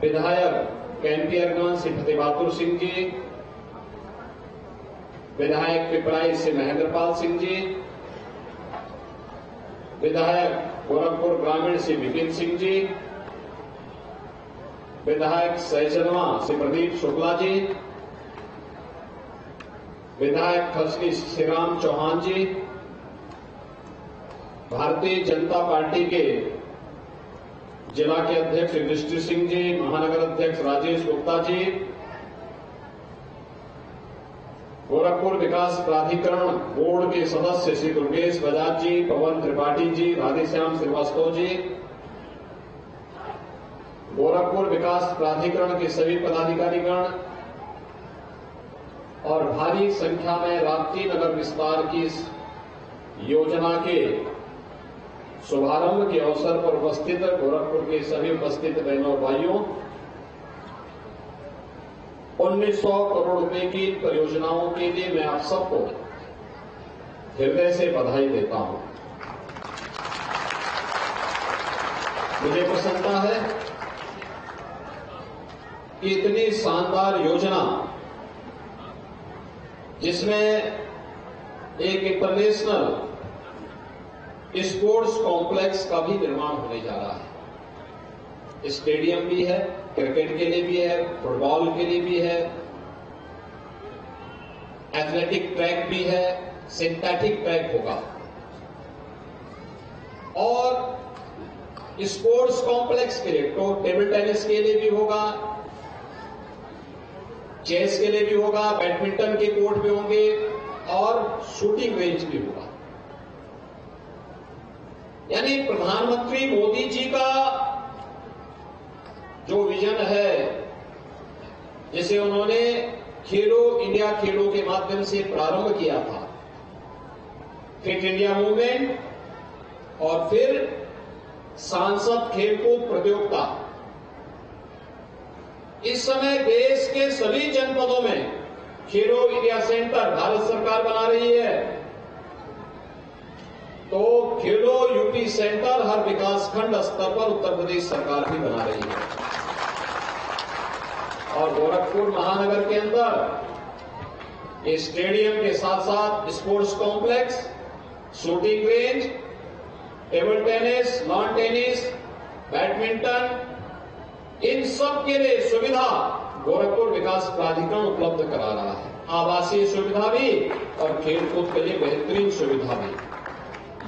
विधायक कैंपियरगंज से फतेह बहादुर सिंह जी, विधायक पिपराइच से महेंद्रपाल सिंह जी, विधायक गोरखपुर ग्रामीण से विपिन सिंह जी, विधायक सहजनवा से प्रदीप शुक्ला जी, विधायक खसनी श्रीराम चौहान जी, भारतीय जनता पार्टी के जिला के अध्यक्ष युधिष्ठिर सिंह जी, महानगर अध्यक्ष राजेश गुप्ता जी, गोरखपुर विकास प्राधिकरण बोर्ड के सदस्य श्री दुर्गेश बजाज जी, पवन त्रिपाठी जी, राधेश्याम श्रीवास्तव जी, गोरखपुर विकास प्राधिकरण के सभी पदाधिकारीगण और भारी संख्या में राप्ती नगर विस्तार की इस योजना के शुभारंभ के अवसर पर उपस्थित गोरखपुर के सभी उपस्थित बहनों और भाइयों, 1900 करोड़ रुपए की परियोजनाओं के लिए मैं आप सबको हृदय से बधाई देता हूं। मुझे प्रसन्नता है कि इतनी शानदार योजना, जिसमें एक इंटरनेशनल स्पोर्ट्स कॉम्प्लेक्स का भी निर्माण होने जा रहा है। स्टेडियम भी है, क्रिकेट के लिए भी है, फुटबॉल के लिए भी है, एथलेटिक ट्रैक भी है, सिंथेटिक ट्रैक होगा और स्पोर्ट्स कॉम्प्लेक्स के लिए तो टेबल टेनिस के लिए भी होगा, चेस के लिए भी होगा, बैडमिंटन के कोर्ट भी होंगे और शूटिंग रेंज भी होगा। यानी प्रधानमंत्री मोदी जी का जो विजन है, जिसे उन्होंने खेलो इंडिया खेलों के माध्यम से प्रारंभ किया था, फिट इंडिया मूवमेंट और फिर सांसद खेलकूद प्रतियोगिता, इस समय देश के सभी जनपदों में खेलो इंडिया सेंटर भारत सरकार बना रही है, तो खेलो यूपी सेंटर हर विकासखंड स्तर पर उत्तर प्रदेश सरकार भी बना रही है। और गोरखपुर महानगर के अंदर इस स्टेडियम के साथ साथ sports complex, shooting range, table tennis, lawn tennis, badminton, इन सब के लिए सुविधा गोरखपुर विकास प्राधिकरण उपलब्ध करा रहा है। आवासीय सुविधा भी और खेलकूद के लिए बेहतरीन सुविधा भी।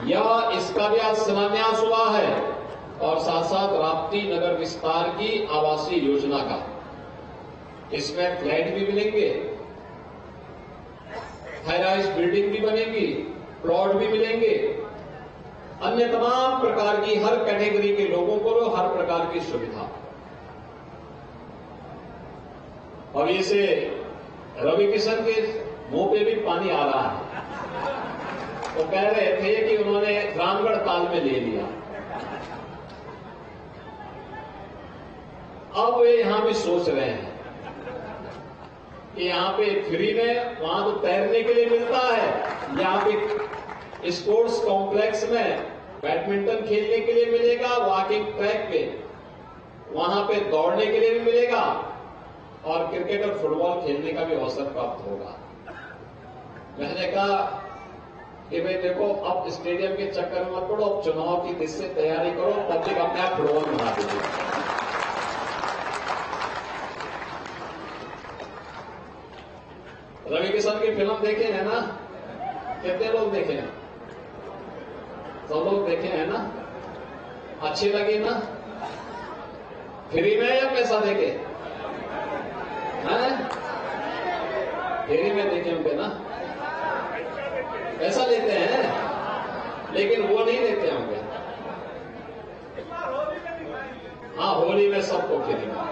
यह इसका भी आज शिलान्यास हुआ है और साथ साथ राप्ती नगर विस्तार की आवासीय योजना का। इसमें फ्लैट भी मिलेंगे, हाई राइज बिल्डिंग भी बनेगी, प्लॉट भी मिलेंगे, अन्य तमाम प्रकार की हर कैटेगरी के लोगों को हर प्रकार की सुविधा। और इसे रवि किशन के मुंह पे भी पानी आ रहा है। वो कह रहे थे कि उन्होंने रामगढ़ ताल में ले लिया, अब वे यहां भी सोच रहे हैं कि यहां पे फ्री में, वहां तो तैरने के लिए मिलता है, यहां पे स्पोर्ट्स कॉम्प्लेक्स में बैडमिंटन खेलने के लिए मिलेगा, वॉकिंग ट्रैक पे वहां पे दौड़ने के लिए भी मिलेगा और क्रिकेट और फुटबॉल खेलने का भी अवसर प्राप्त होगा। मैंने कहा कि भाई देखो, अब स्टेडियम के चक्कर में मत पड़ो, अब चुनाव की दिशा से तैयारी करो, पब्लिक अपने आप फुटबॉल बना दीजिए। रवि किशन की फिल्म देखे हैं ना? कितने लोग देखे हैं? सब लोग देखे हैं ना? अच्छी लगी ना? फ्री में या पैसा देके? फ्री में देखे होंगे ना? पैसा लेते हैं लेकिन वो नहीं देते होंगे। हाँ, होली में सबको खेलेंगे,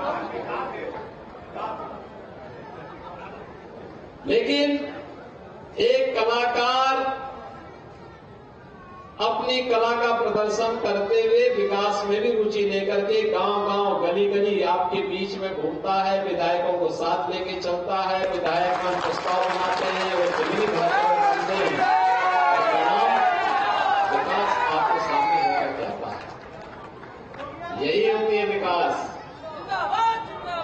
लेकिन एक कलाकार अपनी कला का प्रदर्शन करते हुए विकास में भी रुचि लेकर के गांव-गांव, गली-गली आपके बीच में घूमता है, विधायकों को साथ लेके चलता है, विधायक का प्रस्ताव बनाते हैं, वो जमीनी बनाते हैं, विकास आपके सामने होकर जाता है। यही होती है विकास।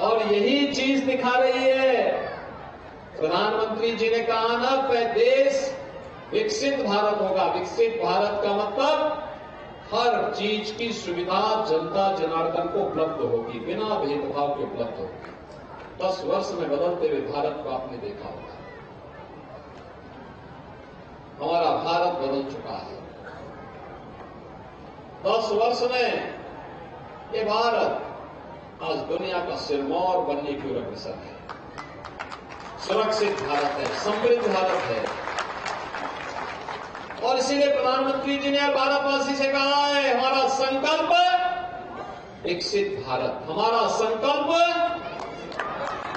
और यही चीज दिखा रही है। प्रधानमंत्री जी ने कहा ना, देश विकसित भारत होगा। विकसित भारत का मतलब हर चीज की सुविधा जनता जनार्दन को उपलब्ध होगी, बिना भेदभाव के उपलब्ध होगी। 10 वर्ष में बदलते हुए भारत को आपने देखा होगा। हमारा भारत बदल चुका है। 10 वर्ष में ये भारत आज दुनिया का सिरमौर बनने की ओर अग्रसर है। सुरक्षित भारत है, समृद्ध भारत है। और इसीलिए प्रधानमंत्री जी ने भारतवासी से कहा है, हमारा संकल्प विकसित भारत, हमारा संकल्प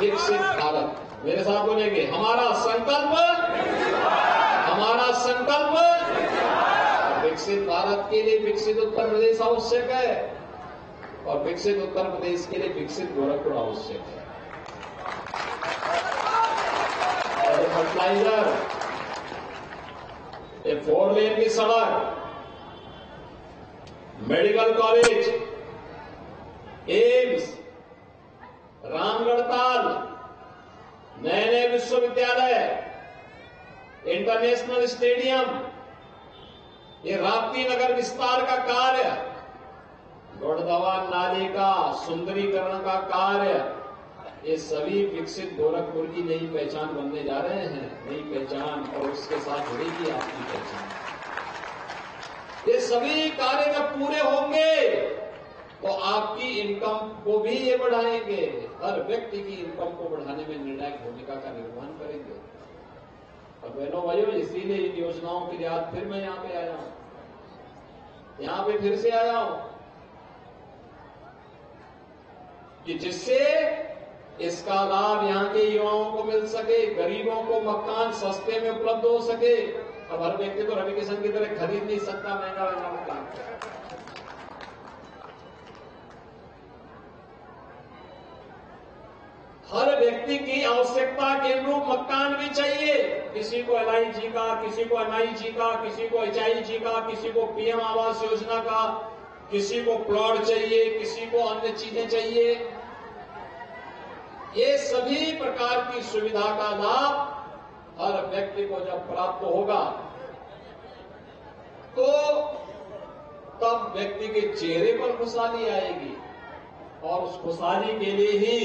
विकसित भारत। मेरे साथ बोलेंगे, हमारा संकल्प विकसित भारत के लिए विकसित उत्तर प्रदेश आवश्यक है, और विकसित उत्तर प्रदेश के लिए विकसित गोरखपुर आवश्यक है। और फर्टिलाइजर, ये 4 लेन की सड़क, medical college, AIIMS, Ramgarh Tal, नए नए विश्वविद्यालय, इंटरनेशनल स्टेडियम, ये राप्ती नगर विस्तार का कार्य, गोड़दवा नाले का सुंदरीकरण का कार्य, ये सभी विकसित गोरखपुर की नई पहचान बनने जा रहे हैं। नई पहचान, और उसके साथ जुड़ेगी आपकी पहचान। ये सभी कार्य जब पूरे होंगे तो आपकी इनकम को भी ये बढ़ाएंगे। हर व्यक्ति की इनकम को बढ़ाने में निर्णायक भूमिका का निर्वहन करेंगे। और बहनों भाइयों, इसीलिए इन योजनाओं के लिए आज फिर मैं यहां पे आया हूं, यहां पे फिर से आया हूं, कि जिससे इसका लाभ यहां के युवाओं को मिल सके, गरीबों को मकान सस्ते में उपलब्ध हो सके। अब हर व्यक्ति तो रवि किशन की तरह खरीद नहीं सकता महंगा महंगा मकान। हर व्यक्ति की आवश्यकता के अनुरूप मकान भी चाहिए। किसी को LIG का, किसी को MIG का, किसी को HIG का, किसी को PM आवास योजना का, किसी को प्लॉट चाहिए, किसी को अन्य चीजें चाहिए। ये सभी प्रकार की सुविधा का लाभ हर व्यक्ति को जब प्राप्त होगा तो तब व्यक्ति के चेहरे पर खुशहाली आएगी। और उस खुशहाली के लिए ही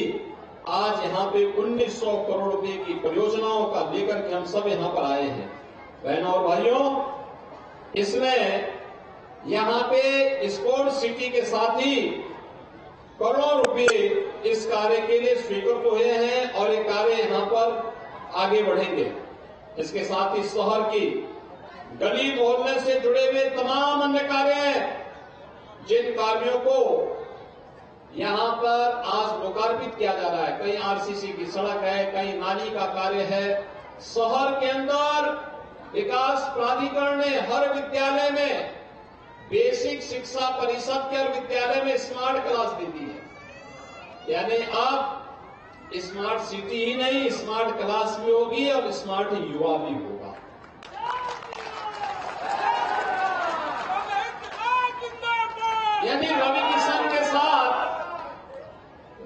आज यहां पे 1900 करोड़ रुपए की परियोजनाओं का लेकर के हम सब यहां पर आए हैं। बहनों और भाइयों, इसमें यहां पे स्पोर्ट सिटी के साथ ही करोड़ों रुपए इस कार्य के लिए स्वीकृत हुए हैं, और ये कार्य यहां पर आगे बढ़ेंगे। इसके साथ ही शहर की गली मोहल्ले से जुड़े हुए तमाम अन्य कार्य हैं, जिन कार्यों को यहां पर आज लोकार्पित किया जा रहा है। कहीं RCC की सड़क है, कहीं नाली का कार्य है। शहर के अंदर विकास प्राधिकरण ने हर विद्यालय में बेसिक शिक्षा परिषद के हर विद्यालय में स्मार्ट क्लास दे दी है। यानी अब स्मार्ट सिटी ही नहीं, स्मार्ट क्लास भी होगी और स्मार्ट युवा भी होगा। यानी रवि किशन के साथ,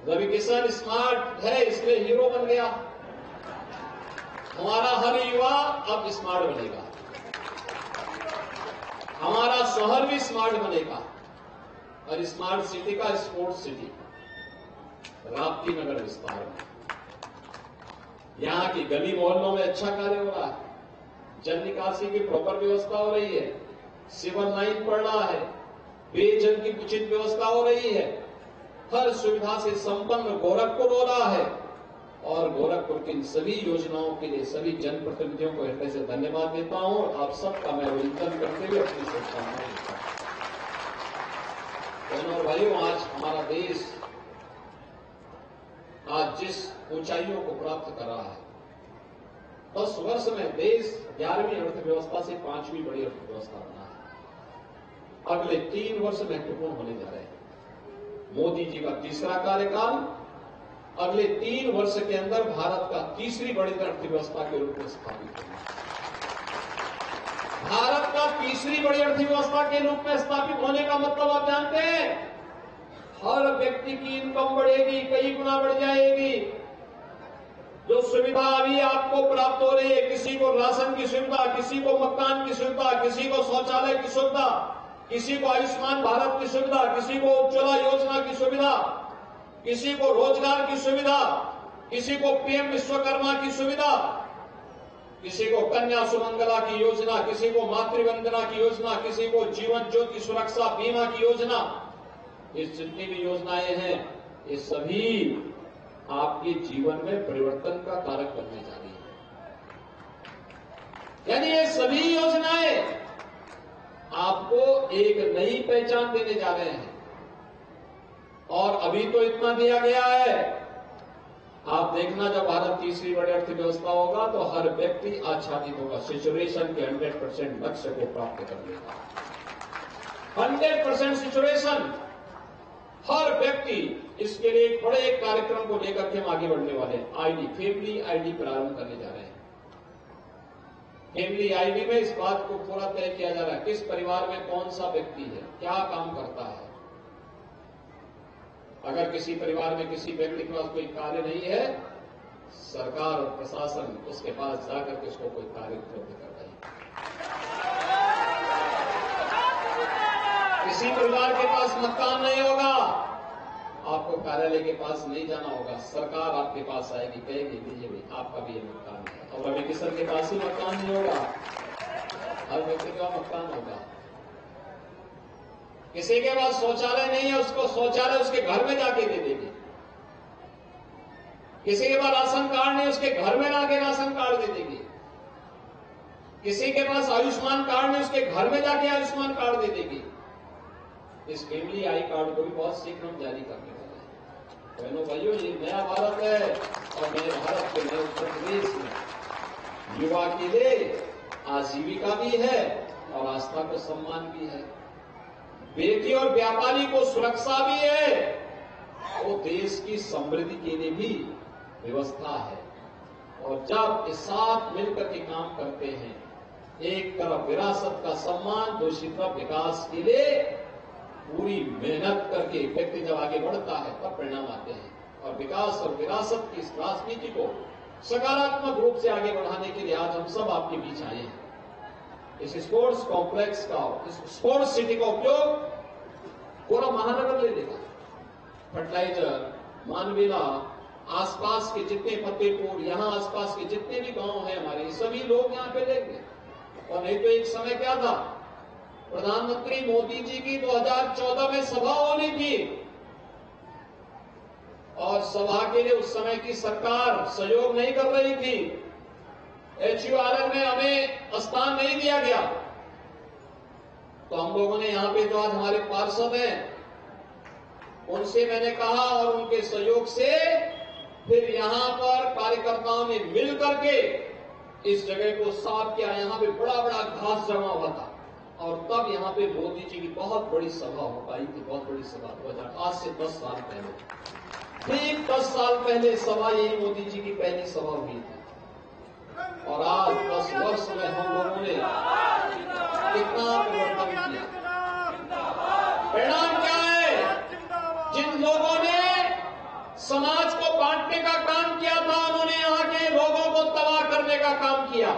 रवि किशन स्मार्ट है इसलिए हीरो बन गया। हमारा हर युवा अब स्मार्ट बनेगा, हमारा शहर भी स्मार्ट बनेगा। और स्मार्ट सिटी का स्पोर्ट सिटी राप्ती नगर विस्तार में यहां की गली मोहल्लों में अच्छा कार्य हो रहा है। जल निकासी की प्रॉपर व्यवस्था हो रही है, सिविल लाइन पड़ रहा है, पेयजल की उचित व्यवस्था हो रही है। हर सुविधा से संपन्न गोरखपुर हो रहा है। और गोरखपुर की इन सभी योजनाओं के लिए सभी जनप्रतिनिधियों को हृदय से धन्यवाद देता हूं। और आप सबका मैं अभिनंदन करते हुए अपनी शुभकामनाएं देता हूं। बहनों और भाइयों, आज हमारा देश आज जिस ऊंचाइयों को प्राप्त कर रहा है, 10 वर्ष में देश 11वीं अर्थव्यवस्था से 5वीं बड़ी अर्थव्यवस्था बना है। अगले 3 वर्ष महत्वपूर्ण होने जा रहे हैं। मोदी जी का तीसरा कार्यकाल अगले 3 वर्ष के अंदर भारत का तीसरी बड़ी अर्थव्यवस्था के रूप में स्थापित होगा। भारत का तीसरी बड़ी अर्थव्यवस्था के रूप में स्थापित होने का मतलब आप जानते हैं, हर व्यक्ति की इनकम बढ़ेगी, कई गुना बढ़ जाएगी। जो सुविधा अभी आपको प्राप्त हो रही है, किसी को राशन की सुविधा, किसी को मकान की सुविधा, किसी को शौचालय की सुविधा, किसी को आयुष्मान भारत की सुविधा, किसी को उज्ज्वला योजना की सुविधा, किसी को रोजगार की सुविधा, किसी को पीएम विश्वकर्मा की सुविधा, किसी को कन्या सुमंगला की योजना, किसी को मातृवंदना की योजना, किसी को जीवन ज्योति सुरक्षा बीमा की योजना। ये जितनी भी योजनाएं हैं, ये सभी आपके जीवन में परिवर्तन का कारक बनने जा रही है। यानी ये सभी योजनाएं आपको एक नई पहचान देने जा रहे हैं। और अभी तो इतना दिया गया है, आप देखना जब भारत तीसरी बड़ी अर्थव्यवस्था होगा तो हर व्यक्ति आच्छादित होगा, सिचुएशन के 100% लक्ष्य को प्राप्त कर लेगा। 100% सिचुएशन, हर व्यक्ति। इसके लिए एक बड़े एक कार्यक्रम को लेकर के हम आगे बढ़ने वाले हैं। आईडी, फैमिली आईडी प्रारंभ करने जा रहे हैं। फैमिली आईडी में इस बात को पूरा तय किया जा रहा है किस परिवार में कौन सा व्यक्ति है, क्या काम करता है। अगर किसी परिवार में किसी व्यक्ति के पास कोई कार्य नहीं है, सरकार और प्रशासन उसके पास जाकर के उसको कोई कार्य उपलब्ध कर रही है। किसी परिवार के पास मकान नहीं होगा, आपको कार्यालय के पास नहीं जाना होगा, सरकार आपके पास आएगी, कहेगी दीजिए भाई आपका भी ये मकान है। और अभी किसी के पास ही मकान नहीं होगा, हर व्यक्ति का मकान होगा। किसी के पास शौचालय नहीं है, उसको शौचालय उसके घर में जाके दे देगी। किसी के पास राशन कार्ड नहीं, उसके घर में जाके राशन कार्ड दे देगी। किसी के पास आयुष्मान कार्ड नहीं, उसके घर में जाके आयुष्मान कार्ड दे देगी। इस फैमिली आई कार्ड को भी बहुत शीघ्र हम जारी करने वाले हैं। बहनों भाइयों, ये नया भारत है और नए भारत के नए उत्तर प्रदेश में युवा के लिए आजीविका भी है और आस्था को सम्मान भी है, बेटी और व्यापारी को सुरक्षा भी है, वो देश की समृद्धि के लिए भी व्यवस्था है। और जब ये साथ मिलकर के काम करते हैं, एक तरफ विरासत का सम्मान, दूसरी तरफ विकास के लिए पूरी मेहनत करके व्यक्ति जब आगे बढ़ता है तब परिणाम आते हैं। और विकास और विरासत की इस राजनीति को सकारात्मक रूप से आगे बढ़ाने के लिए आज हम सब आपके बीच आए हैं। इस स्पोर्ट्स कॉम्प्लेक्स का, इस स्पोर्ट्स सिटी का उपयोग पूरा महानगर ले लेगा। फर्टिलाइजर, मानवेला, आसपास के जितने फतेहपुर, यहां आसपास के जितने भी गांव हैं हमारे, सभी लोग यहां पे लेंगे। और नहीं तो एक समय क्या था, प्रधानमंत्री मोदी जी की 2014 में सभा होनी थी और सभा के लिए उस समय की सरकार सहयोग नहीं कर रही थी। HURL में हमें स्थान नहीं दिया गया, तो हम लोगों ने यहां पे जो आज हमारे पार्षद हैं उनसे मैंने कहा और उनके सहयोग से फिर यहां पर कार्यकर्ताओं ने मिल करके इस जगह को साफ किया। यहां पे बड़ा बड़ा घास जमा हुआ था और तब यहां पे मोदी जी की बहुत बड़ी सभा हो पाई थी, बहुत बड़ी सभा 2008, आज से 10 साल पहले, ठीक 10 साल पहले सभा, यही मोदी जी की पहली सभा हुई थी। और आज 10 वर्ष में हम लोगों ने कितना परिवर्तन किया। परिणाम क्या है? जिन लोगों ने समाज को बांटने का काम किया था, उन्होंने यहां के लोगों को तबाह करने का काम किया।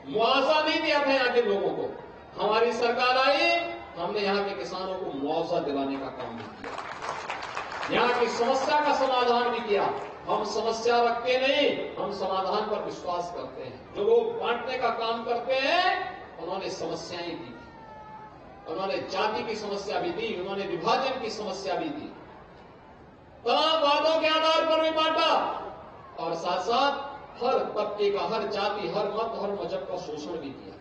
मुआवजा नहीं दिया था यहां के लोगों को। हमारी सरकार आई, हमने यहां के किसानों को मुआवजा दिलाने का काम भी किया, यहां की समस्या का समाधान भी किया। हम समस्या रखते नहीं, हम समाधान पर विश्वास करते हैं। जो लोग बांटने का काम करते हैं उन्होंने समस्याएं दी, उन्होंने जाति की समस्या भी दी, उन्होंने विभाजन की समस्या भी दी, तमाम वादों के आधार पर भी बांटा और साथ साथ हर तबके का, हर जाति, हर मत, हर मजहब का शोषण भी किया।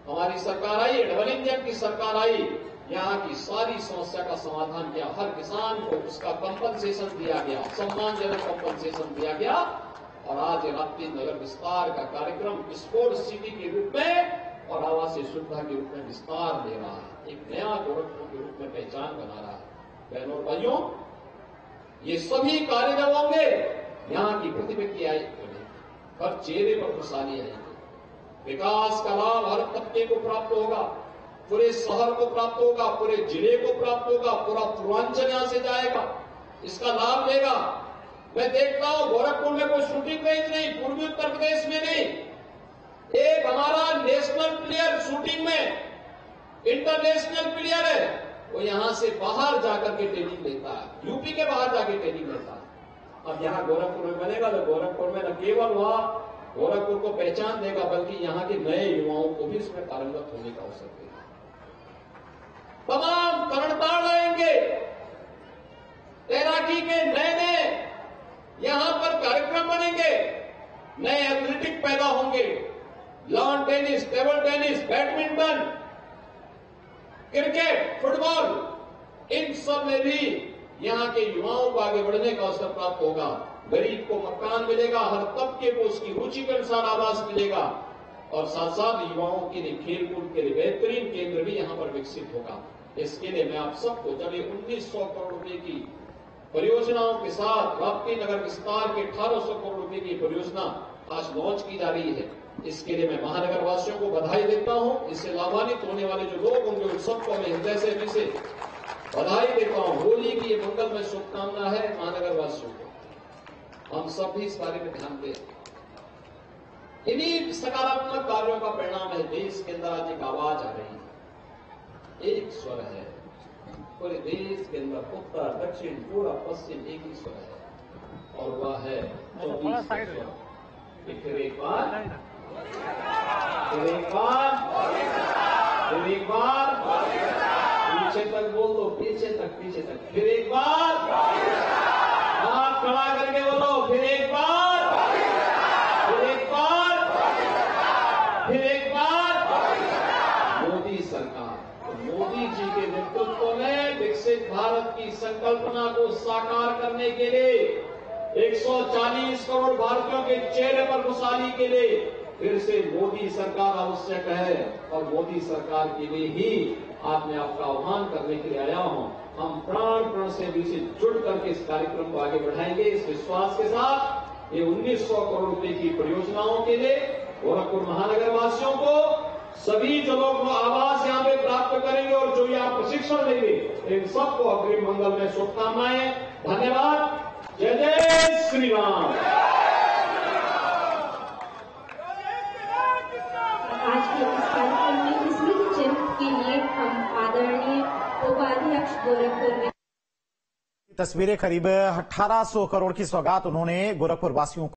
हमारी सरकार आई, डबल इंजन की सरकार आई, यहां की सारी समस्या का समाधान किया। हर किसान को उसका कंपनसेशन दिया गया, सम्मानजनक कंपनसेशन दिया गया। और आज राप्ती नगर विस्तार का कार्यक्रम स्पोर्ट्स सिटी के रूप में और आवासीय सुविधा के रूप में विस्तार ले रहा है, एक नया गोरखपुर के रूप में पहचान बना रहा है। बहनों और भाइयों, ये सभी कार्य जब होंगे, यहां की प्रति व्यक्ति आएगी, हर चेहरे पर खुशहाली आएगी, विकास का लाभ हर तबके को प्राप्त होगा। पूरे शहर को प्राप्त होगा, पूरे जिले को प्राप्त होगा, पूरा पूर्वांचल यहां से जाएगा, इसका लाभ लेगा। मैं देख रहा हूं गोरखपुर में कोई शूटिंग रेंज नहीं, पूर्वी उत्तर प्रदेश में नहीं। एक हमारा नेशनल प्लेयर शूटिंग में इंटरनेशनल प्लेयर है, वो यहां से बाहर जाकर के ट्रेनिंग लेता है, यूपी के बाहर जाकर ट्रेनिंग लेता है। अब यहां गोरखपुर में बनेगा तो गोरखपुर में न केवल वहां गोरखपुर को पहचान देगा, बल्कि यहां के नए युवाओं को भी इसमें पारंगत होने का अवसर देगा। तमाम तरणताड़ लाएंगे, तैराकी के नए नए यहां पर कार्यक्रम बनेंगे, नए एथलेटिक पैदा होंगे, lawn tennis, table tennis, badminton, cricket, football, इन सब में भी यहां के युवाओं को आगे बढ़ने का अवसर प्राप्त होगा। गरीब को मकान मिलेगा, हर तबके को उसकी रुचि के अनुसार आवास मिलेगा, और साथ साथ युवाओं के लिए खेलकूद के लिए बेहतरीन केंद्र भी यहां पर विकसित होगा। इसके लिए मैं आप सबको जब ये 1900 करोड़ रुपए की परियोजनाओं के साथ राप्ती नगर विस्तार के 1800 करोड़ रुपए की परियोजना आज लॉन्च की जा रही है, इसके लिए मैं महानगर वासियों को बधाई देता हूं। इससे लाभान्वित होने वाले जो लोग होंगे उन सबको मैं हृदय से भी से बधाई देता हूं। होली की ये मंगलमय शुभकामना है महानगर वासियों को। हम सब भी इस बारे में ध्यान दें। इन्हीं सकारात्मक कार्यों का परिणाम है देश के अंदर आज एक आवाज आ रही है, एक स्वर है पूरे देश के अंदर, उत्तर दक्षिण पूर्व पश्चिम एक ही स्वर है, और वह है फिर एक बार पीछे तक बोल दो, पीछे तक, फिर एक बार हाथ खड़ा करके बोलो, फिर एक बार, फिर एक बार, फिर एक बार। मोदी सरकार, तो मोदी जी के नेतृत्व में विकसित भारत की संकल्पना को साकार करने के लिए 140 करोड़ भारतीयों के चेहरे पर खुशहाली के लिए फिर से मोदी सरकार आवश्यक है, और मोदी सरकार के लिए ही आज मैं आपका आह्वान करने के लिए आया हूं। हम प्राण से भी से जुड़ करके इस कार्यक्रम को आगे बढ़ाएंगे, इस विश्वास के साथ ये 1900 करोड़ रुपए की परियोजनाओं के लिए गोरखपुर महानगर वासियों को सभी जो लोग आवास यहां पे प्राप्त करेंगे और जो यहाँ प्रशिक्षण लेंगे, इन सबको अग्रिम मंगल में शुभकामनाएं। धन्यवाद। जय जय श्री राम। आज के इस कार्यक्रम में स्मृति चिन्ह के लिए हम आदरणीय उपाध्यक्ष गोरखपुर में तस्वीरें करीब 1800 करोड़ की सौगात उन्होंने गोरखपुर वासियों को